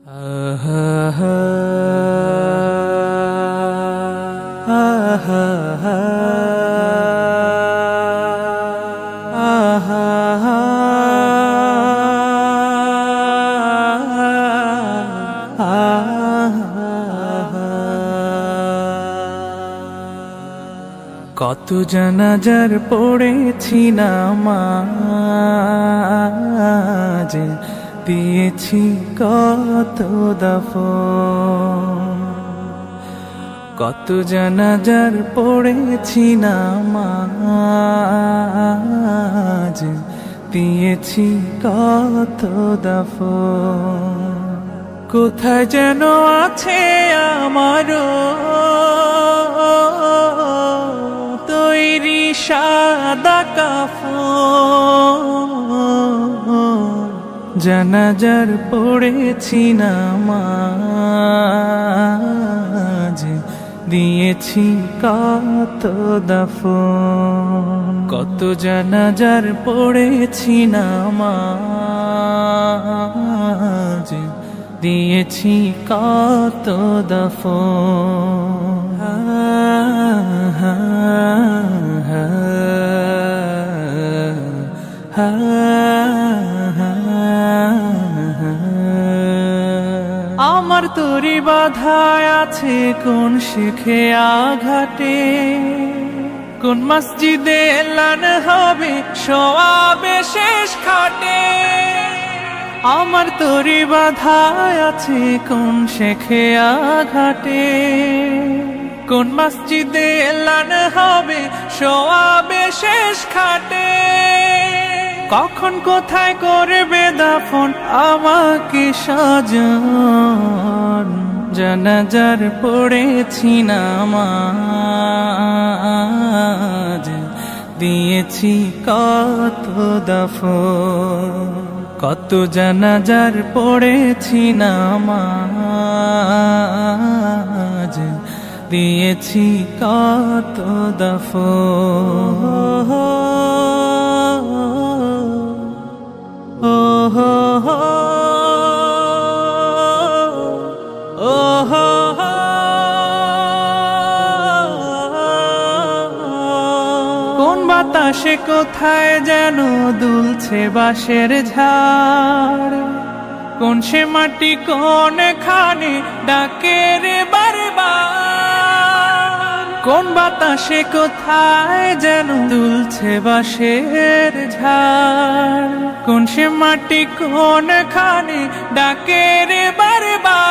কত জানাজার পড়েছি নামাজ, দিয়েছি কত দাফন। কত জানাজার পড়েছি নামাজ, দিয়েছি কত দাফন। কোথায় যেন আছে আমারও তৈরি সাদা কাফন। জানাজার পড়েছি নামাজ, দিয়েছি কত দাফন। কত জানাজার পড়েছি নামাজ, দিয়েছি কত দাফন। আমার তরি বাধায় আছে কোন শেখে আঘাটে, কোন মসজিদে এলান হবে সওয়াবে শেষ খাটে। আমার তরি বাধায় আছে কোন শেখে আঘাটে, কোন মসজিদে এলান হবে সওয়াবে শেষ খাটে। কখন কোথায় করবে দাফন আমাকে সাজান। জানাজার পড়েছি নামাজ, দিয়েছি কত দাফন। কত জানাজার পড়েছি নামাজ, দিয়েছি কত দাফন। কোন বাতাসে কোথায় যেন দুলছে বাঁশের ঝাড়, কোন সে মাটি কোনখানে ডাকে রে বারবার। কোন বাতাসে কোথায় যেন দুলছে বাঁশের ঝাড়, কোন সে মাটি কোনখানে ডাকে রে বারবার।